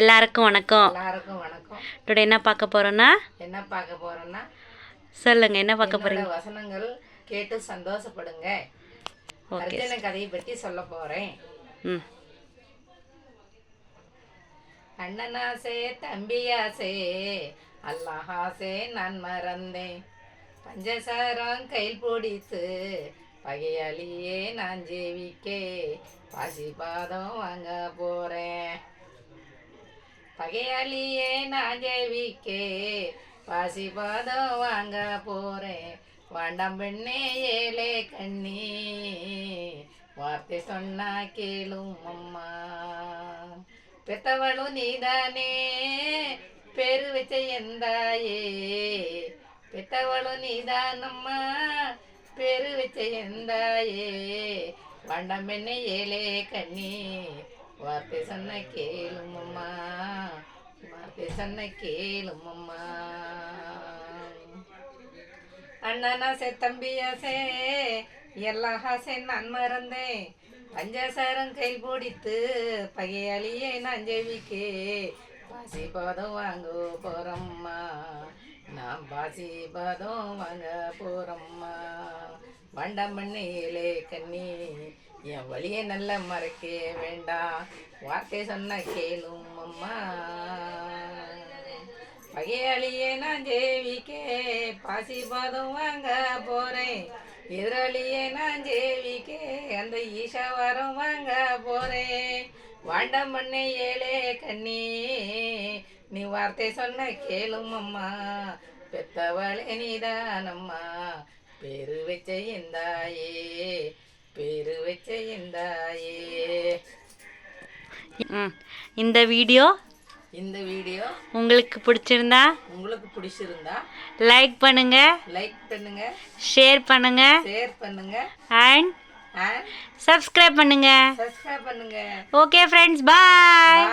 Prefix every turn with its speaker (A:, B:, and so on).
A: எல்லாருக்கும் வணக்கம். டுடே என்ன பார்க்க போறோம்னா சொல்லுங்க, என்ன பார்க்க போறீங்க?
B: வசனங்கள் கேட்டு சந்தோஷப்படுங்க. அர்ஜுன கதையை பற்றி சொல்ல போறேன். அண்ணனாசே தம்பியாசே அல்லாஹாசே நான் மறந்தேன், பஞ்சசாரம் கையில் பிடித்து பகையாளியே நான் ஜெயிக்கே பாசி பாதம் வாங்க போறேன். பகையாளியே நான் ஜெயிக்கே பாசி பாதம் வாங்க போறேன். வாண்டாம் பெண்ணே ஏலே கண்ணி வார்த்தை சொன்னா கேளும் அம்மா. பெத்தவளும் நீதானே பேரு வச்ச எந்தாயே, பெத்தவளும் நீதானம்மா பேரு வச்ச எந்தாயே. வாண்டாம் பெண்ணே ஏலே கண்ணி வார்த்தை சொன்ன கேளும் அம்மா, வார்த்தை சொன்ன கேளும் அம்மா. அண்ணனாசே தம்பியாசே எல்லாம் ஆசை நான் மறந்தேன், பஞ்சசாரம் கை பிடித்து பகையாளியே நான் ஜெயிக்கே பாசி பாதம் வாங்க போறம்மா, நான் பாசி பாதம் வாங்க போறம்மா. வண்டம் பண்ணையிலே கண்ணி என் வழியை நல்ல மறைக்க வேண்டாம், வார்த்தை சொன்ன கேளும் அம்மா. பகையாளியே நான் ஜெயிக்கே பாசி பாதம் வாங்க போறேன், எதிராளியே நான் ஜெயிக்கே அந்த ஈஷாவாரம் வாங்க போறேன். வாண்டம் பண்ணை ஏலே கண்ணி நீ வார்த்தை சொன்ன கேளும் அம்மா, பெத்தவளே நீதானம்மா பேரு வச்ச எந்தாயே, பேரு வச்ச எந்தாயே.
A: இந்த வீடியோ உங்களுக்கு பிடிச்சிருந்தா லைக் பண்ணுங்க, ஷேர் பண்ணுங்க அண்ட் சப்ஸ்கிரைப் பண்ணுங்க. ஓகே ஃப்ரெண்ட்ஸ், பாய்.